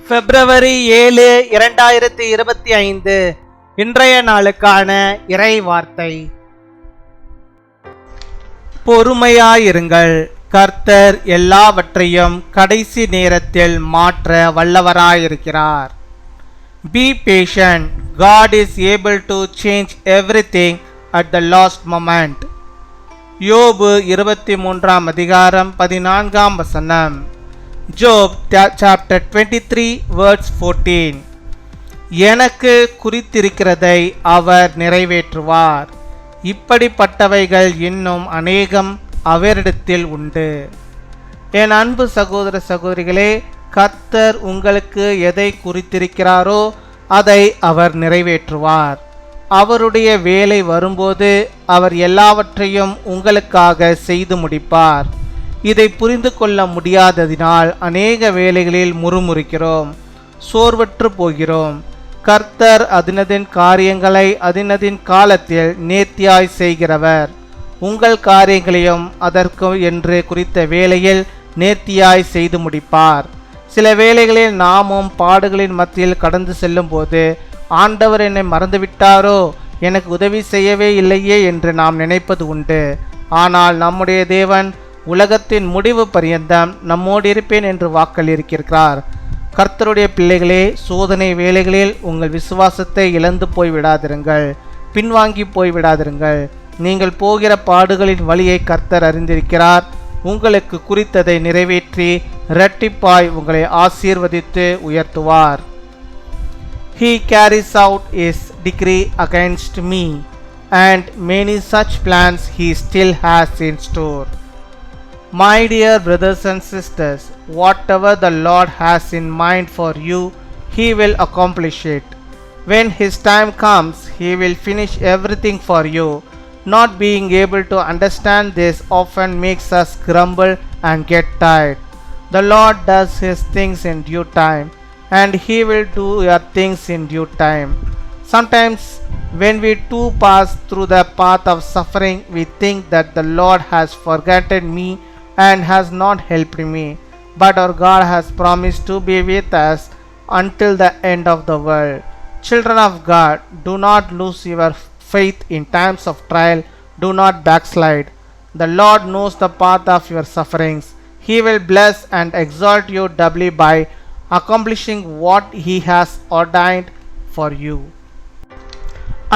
பிப்ரவரி 7, 2025 இன்றைய நாளுக்கான இறை வார்த்தை. பொறுமையாயிருங்கள், கர்த்தர் எல்லாவற்றையும் கடைசி நேரத்தில் மாற்ற வல்லவராயிருக்கிறார். Be patient, God is able to change everything at the last moment. யோபு 23 அதிகாரம் 14 வசனம். Job chapter 23 verse 14. எனக்கு குறித்திருக்கிறதை அவர் நிறைவேற்றுவார். இப்படிப்பட்டவைகள் இன்னும் அநேகம் அவரிடத்தில் உண்டு. என் அன்பு சகோதர சகோதரிகளே, கர்த்தர் உங்களுக்கு எதை குறித்திருக்கிறாரோ அதை அவர் நிறைவேற்றுவார். அவருடைய வேலை வரும்போது அவர் எல்லாவற்றையும் உங்களுக்காக செய்து முடிப்பார். இதை புரிந்து கொள்ள முடியாததினால் அநேக வேளைகளில் முறுமுறுக்கிறோம், சோர்வற்று போகிறோம். கர்த்தர் அதினதின் காரியங்களை அதினதின் காலத்தில் நேர்த்தியாய் செய்கிறவர். உங்கள் காரியங்களையும் அதற்கு என்று குறித்த வேளையில் நேர்த்தியாய் செய்து முடிப்பார். சில வேளைகளில் நாமும் பாடுகளின் மத்தியில் கடந்து செல்லும் போது ஆண்டவர் என்னை மறந்துவிட்டாரோ, எனக்கு உதவி செய்யவே இல்லையே என்று நாம் நினைப்பது உண்டு. ஆனால் நம்முடைய தேவன் உலகத்தின் முடிவு பரியந்தம் நம்மோடு இருப்பேன் என்று வாக்களித்திருக்கிறார். கர்த்தருடைய பிள்ளைகளே, சோதனை வேளைகளில் உங்கள் விசுவாசத்தை இழந்து போய்விடாதிருங்கள், பின்வாங்கி போய்விடாதிருங்கள். நீங்கள் போகிற பாடுகளின் வழியை கர்த்தர் அறிந்திருக்கிறார். உங்களுக்கு குறித்ததை நிறைவேற்றி இரட்டிப்பாய் உங்களை ஆசீர்வதித்து உயர்த்துவார். He carries out his decree against me, and many such plans he still has in store. My dear brothers and sisters, whatever the Lord has in mind for you, He will accomplish it. When His time comes, He will finish everything for you. Not being able to understand this often makes us grumble and get tired. The Lord does His things in due time, and He will do your things in due time. Sometimes when we too pass through the path of suffering, we think that the Lord has forgotten me and has not helped me. But our God has promised to be with us until the end of the world. Children of God, do not lose your faith in times of trial. Do not backslide. The Lord knows the path of your sufferings. He will bless and exalt you doubly by accomplishing what He has ordained for you.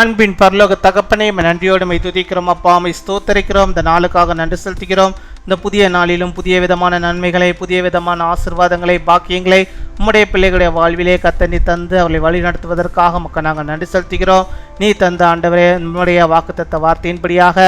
அன்பின் பரலோக தகப்பனே, நன்றியோடு துதிக்கிறோம் அப்பா, ஸ்தோத்தரிக்கிறோம். இந்த நாளுக்காக நன்றி செலுத்துகிறோம். இந்த புதிய நாளிலும் புதிய விதமான நன்மைகளை, புதிய விதமான ஆசீர்வாதங்களை, பாக்கியங்களை உம்முடைய பிள்ளைகளுடைய வாழ்விலே கர்த்தர் நீ தந்து அவர்களை வழி நடத்துவதற்காக மக்கள் நாங்கள் நன்றி செலுத்துகிறோம். நீ தந்த ஆண்டவரே, நம்முடைய வாக்குத்தத்த வார்த்தையின்படியாக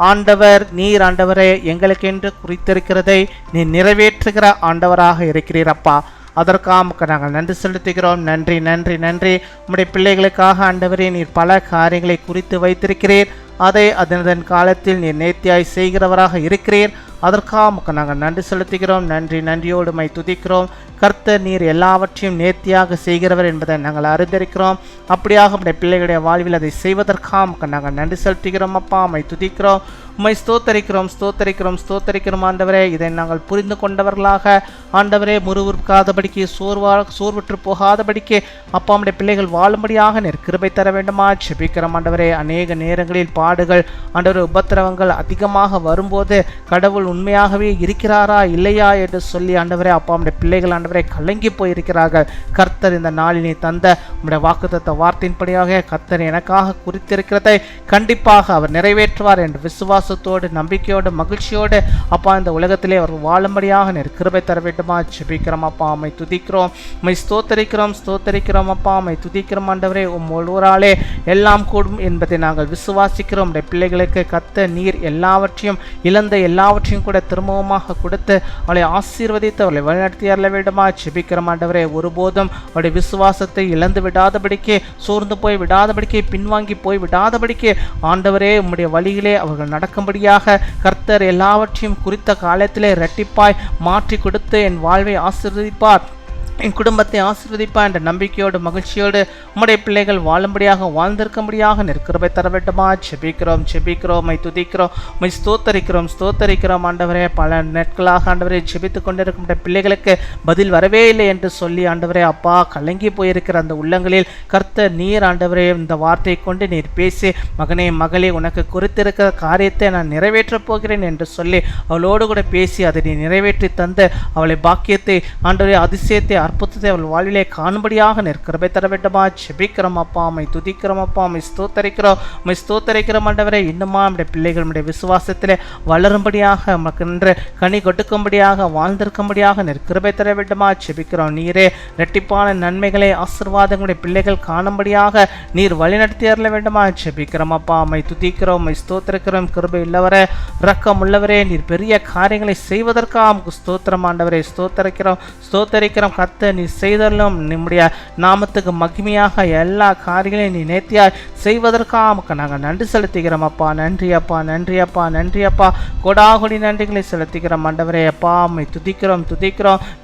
ஆண்டவர் நீர் ஆண்டவரே எங்களுக்கென்று குறித்திருக்கிறதை நீ நிறைவேற்றுகிற ஆண்டவராக இருக்கிறீரப்பா. அதற்காக நாங்கள் நன்றி செலுத்துகிறோம். நன்றி நன்றி நன்றி. உம்முடைய பிள்ளைகளுக்காக ஆண்டவரே நீர் பல காரியங்களை குறித்து வைத்திருக்கிறீர். அதை அதன் காலத்தில் நீர் நேர்த்தியாய் செய்கிறவராக இருக்கிறீர். அதற்காக நாங்கள் நன்றி செலுத்துகிறோம். நன்றி நன்றியோடு துதிக்கிறோம். கர்த்தர் நீர் எல்லாவற்றையும் நேர்த்தியாக செய்கிறவர் என்பதை நாங்கள் அறிந்திருக்கிறோம். அப்படியாக உம்முடைய பிள்ளைகளுடைய வாழ்வில் அதை செய்வதற்காக நாங்கள் நன்றி செலுத்துகிறோம் அப்பா. துதிக்கிறோம், உம்மை ஸ்தோத்தரிக்கிறோம் ஸ்தோத்தரிக்கிறோம் ஸ்தோத்தரிக்கிறோம் ஆண்டவரே. இதை நாங்கள் புரிந்து கொண்டவர்களாக ஆண்டவரே முறுமுறுக்காதபடிக்கு, சோர்வுற்று போகாதபடிக்கு அப்பா உம்முடைய பிள்ளைகள் வாழும்படியாக நீர் கிருபை தர வேண்டுமா ஜெபிக்கிறோம் ஆண்டவரே. அநேக நேரங்களில் பாடுகள் ஆண்டவரே, உபத்திரவங்கள் அதிகமாக வரும்போது கடவுள் உண்மையாகவே இருக்கிறாரா இல்லையா என்று சொல்லி ஆண்டவரே அப்பா உம்முடைய பிள்ளைகள் ஆண்டவரே கலங்கி போயிருக்கிறார்கள். கர்த்தர் இந்த நாளில் நீ தந்த உம்முடைய வாக்குத்தத்த வார்த்தையின்படியாக கர்த்தர் எனக்காக குறித்திருக்கிறதை கண்டிப்பாக அவர் நிறைவேற்றுவார் என்று விசுவாசத்தோடு, நம்பிக்கையோடு, மகிழ்ச்சியோடு அப்பா இந்த உலகத்திலே அவர் வாழும்படியாக நீர் கிருபை தர வேண்டுமா ஜெபிக்கிறோம் அப்பா. உம்மை துதிக்கிறோம், உம்மை ஸ்தோத்தரிக்கிறோம் ஸ்தோத்தரிக்கிறோம் அப்பா. உம்மை துதிக்கிறோம் ஆண்டவரே. ஒருவராலே எல்லாம் கூடும் என்பதை நாங்கள் விசுவாசிக்கிறோம். உம்முடைய பிள்ளைகளுக்கு கர்த்தர் நீர் எல்லாவற்றையும் இழந்த எல்லாவற்றையும் கூட திரும்பமாக கொடுத்து அவளை ஆசீர்வதித்து அவளை வழிநடத்தி அருள வேண்டுமா ஜெபிக்கிறோம் ஆண்டவரே. ஒருபோதும் அவருடைய விசுவாசத்தை இழந்து விடாதபடிக்கு, சோர்ந்து போய் விடாதபடிக்கு, பின்வாங்கி போய் விடாதபடிக்கு ஆண்டவரே உம்முடைய வழியிலே அவர்கள் நடக்கும்படியாக கர்த்தர் எல்லாவற்றையும் குறித்த காலத்திலே இரட்டிப்பாய் மாற்றி கொடுத்து என் வாழ்வை ஆசீர்வதிப்பார். என் குடும்பத்தை ஆசீர்வதிப்பா என்ற நம்பிக்கையோடு மகிழ்ச்சியோடு உம்முடைய பிள்ளைகள் வாழும்படியாக வாழ்ந்திருக்கும்படியாக நிற்கிறபை தர வேண்டுமா செபிக்கிறோம் மை துதிக்கிறோம் மை ஸ்தோத்தரிக்கிறோம் ஆண்டவரே. பல நாட்களாக ஆண்டவரே செபித்து கொண்டிருக்கும் பிள்ளைகளுக்கு பதில் வரவே இல்லை என்று சொல்லி ஆண்டவரே அப்பா கலங்கி போயிருக்கிற அந்த உள்ளங்களில் கர்த்தர் நீர் ஆண்டவரே இந்த வார்த்தையை கொண்டு நீர் பேசி மகனே மகளே உனக்கு குறித்திருக்கிற காரியத்தை நான் நிறைவேற்றப் போகிறேன் என்று சொல்லி அவளோடு கூட பேசி அதை நீ நிறைவேற்றி தந்து அவளை பாக்கியத்தை ஆண்டவரே அதிசயத்தை அற்புதத்தை அவள் வாழ்விலே காணும்படியாக நிற்கிறபை தர வேண்டுமா செபிக்கிறோம் அப்பா. மை துதிக்கிறோம் அப்பா. மை ஸ்தோத்தரிக்கிறோம் ஆண்டவரே. இன்னுமா நம்முடைய பிள்ளைகள் நம்முடைய விசுவாசத்திலே வளரும்படியாக நமக்கு கனி கொடுக்கும்படியாக வாழ்ந்திருக்கும்படியாக நிற்கிறபை தர வேண்டுமா செபிக்கிறோம். நீரே இரட்டிப்பான நன்மைகளை ஆசீர்வாதங்களுடைய பிள்ளைகள் காணும்படியாக நீர் வழிநடத்தி அருள வேண்டுமா செபிக்கிறோம் அப்பா. மை துதிக்கிறோம் மை ஸ்தோத்தரிக்கிறோம். கிருபை உள்ளவரே இரக்கம் உள்ளவரே நீர் பெரிய காரியங்களை செய்வதற்காக ஸ்தோத்திரம் ஆண்டவரே. ஸ்தோத்தரிக்கிறோம் கர்த்தர் நீ செய்தலும் நம்முடைய நாமத்துக்கு மகிமையாக எல்லா காரியங்களையும் நீ நேர்த்தியாய் செய்வதற்காக நாங்கள் நன்றி செலுத்துகிறோம் அப்பா. நன்றி அப்பா. கொடாகொடி நன்றிகளை செலுத்துகிறோம் ஆண்டவரே அப்பா. அம்மை துதிக்கிறோம்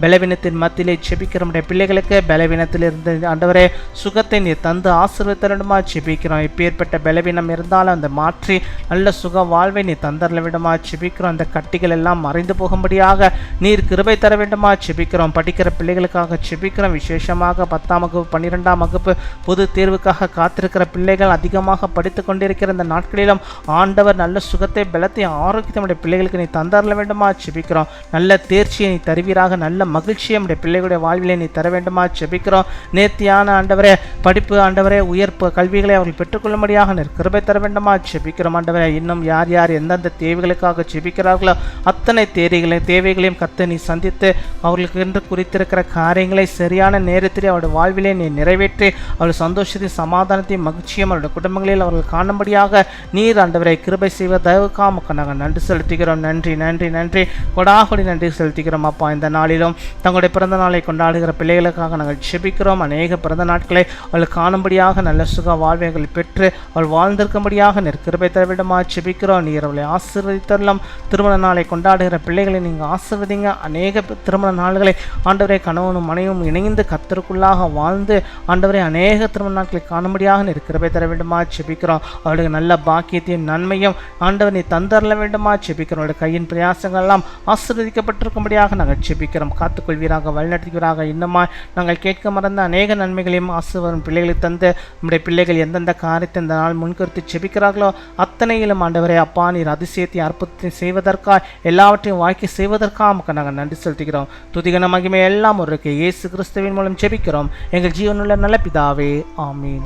பலவீனத்தின் மத்தியிலே செபிக்கிறோம் பிள்ளைகளுக்கு பலவீனத்தில் இருந்து ஆண்டவரே சுகத்தை நீ தந்து ஆசீர்வதித்தருமா செபிக்கிறோம். இப்பேற்பட்ட பலவீனம் இருந்தாலும் அந்த மாற்றி நல்ல சுக வாழ்வை நீ தந்தரல விடுமா செபிக்கிறோம். அந்த கட்டிகள் எல்லாம் மறைந்து போகும்படியாக நீர் கிருபை தர வேண்டுமா செபிக்கிறோம். படிக்கிற பிள்ளைகளுக்காக செபிக்கிறோம். விசேஷமாக 10ஆம் வகுப்பு 12ஆம் வகுப்பு பொது தேர்வுக்காக காத்திருக்கிற பிள்ளைகள் அதிகமாக படித்து கொண்டிருக்கிற இந்த நாட்களிலும் ஆண்டவர் நல்ல சுகத்தை பலத்தை ஆரோக்கியத்தை நம்முடைய பிள்ளைகளுக்கு நீ தந்தரல வேண்டுமா செபிக்கிறோம். நல்ல தேர்ச்சியை நீ தருவீராக. நல்ல மகிழ்ச்சியை நம்முடைய பிள்ளைகளுடைய வாழ்விலே நீ தர வேண்டுமா செபிக்கிறோம். நேர்த்தியான ஆண்டவரே படிப்பு ஆண்டவரே உயர்ப்பு கல்விகளை அவர்கள் பெற்றுக்கொள்ளும்படியாக கிருபை தர வேண்டுமா செபிக்கிறோம் ஆண்டவரே. இன்னும் யார் யார் எந்தெந்த தேவைகளுக்காக செபிக்கிறார்களோ அத்தனை தேவைகளையும் கர்த்தர் நீ சந்தித்து அவர்களுக்கு என்று குறித்திருக்கிற காரியங்களை சரியான நேரத்திலே அவருடைய வாழ்விலே நீ நிறைவேற்றி அவருடைய சந்தோஷத்தையும் சமாதானத்தையும் மகிழ்ச்சியும் அவருடைய குடும்பங்களில் அவர்கள் காணும்படியாக நீர் ஆண்டவரை கிருபை செய்வ தயவுக்காக நாங்கள் நன்றி செலுத்துகிறோம். நன்றி கொடாகொடி நன்றி செலுத்துகிறோம் அப்பா. இந்த நாளிலும் தங்களுடைய பிறந்த நாளை கொண்டாடுகிற பிள்ளைகளுக்காக நாங்கள் செபிக்கிறோம். அநேக பிறந்த நாட்களை அவள் காணும்படியாக நல்ல சுக வாழ்வைகள் பெற்று அவள் வாழ்ந்திருக்கும்படியாக கிருபை தர வேண்டுமா செபிக்கிறோம். நீர் அவளை ஆசீர்வதித்தரலாம். திருமண நாளை கொண்டாடுகிற பிள்ளைகளை நீங்கள் ஆசீர்வதிங்க. அநேக திருமண நாள்களை ஆண்டவரை கணவனும் மனைவும் இணைந்து கர்த்தருக்குள்ளாக வாழ்ந்து ஆண்டவரை அநேக திருமண நாட்களை காணும்படியாக கிருபை தர வேண்டுமா செபிக்கிறோம். அவளுக்கு நல்ல பாக்கியத்தையும் நன்மையும் ஆண்டவர் நீ தந்தரல வேண்டுமா செபிக்கிறோம். அவருடைய கையின் பிரயாசங்கள் எல்லாம் ஆசீர்வதிக்கப்பட்டிருக்கும்படியாக நாங்கள் செபிக்கிறோம். காத்துக்கொள்வீராக வழிநடத்துவீராக. இன்னுமா நாங்கள் கேட்க மறந்த அநேக நன்மைகளையும் ஆசீர்வாதம் பிள்ளைகளுக்கு தந்து நம்முடைய பிள்ளைகள் எந்தெந்த காரியத்தை இந்த நாள் முன்கருத்து செபிக்கிறார்களோ அத்தனையிலும் ஆண்டவரே அப்பா நீர் அதிசயத்தை அற்புதத்தை செய்வதற்காக எல்லாவற்றையும் வாக்கி செய்வதற்காக நாங்கள் நன்றி செலுத்துகிறோம். துதிகன மகிமை எல்லாம் ஒரு இயேசு கிறிஸ்துவின் மூலம் ஜெபிக்கிறோம் எங்கள் ஜீவனுள்ள நல்ல பிதாவே, ஆமீன்.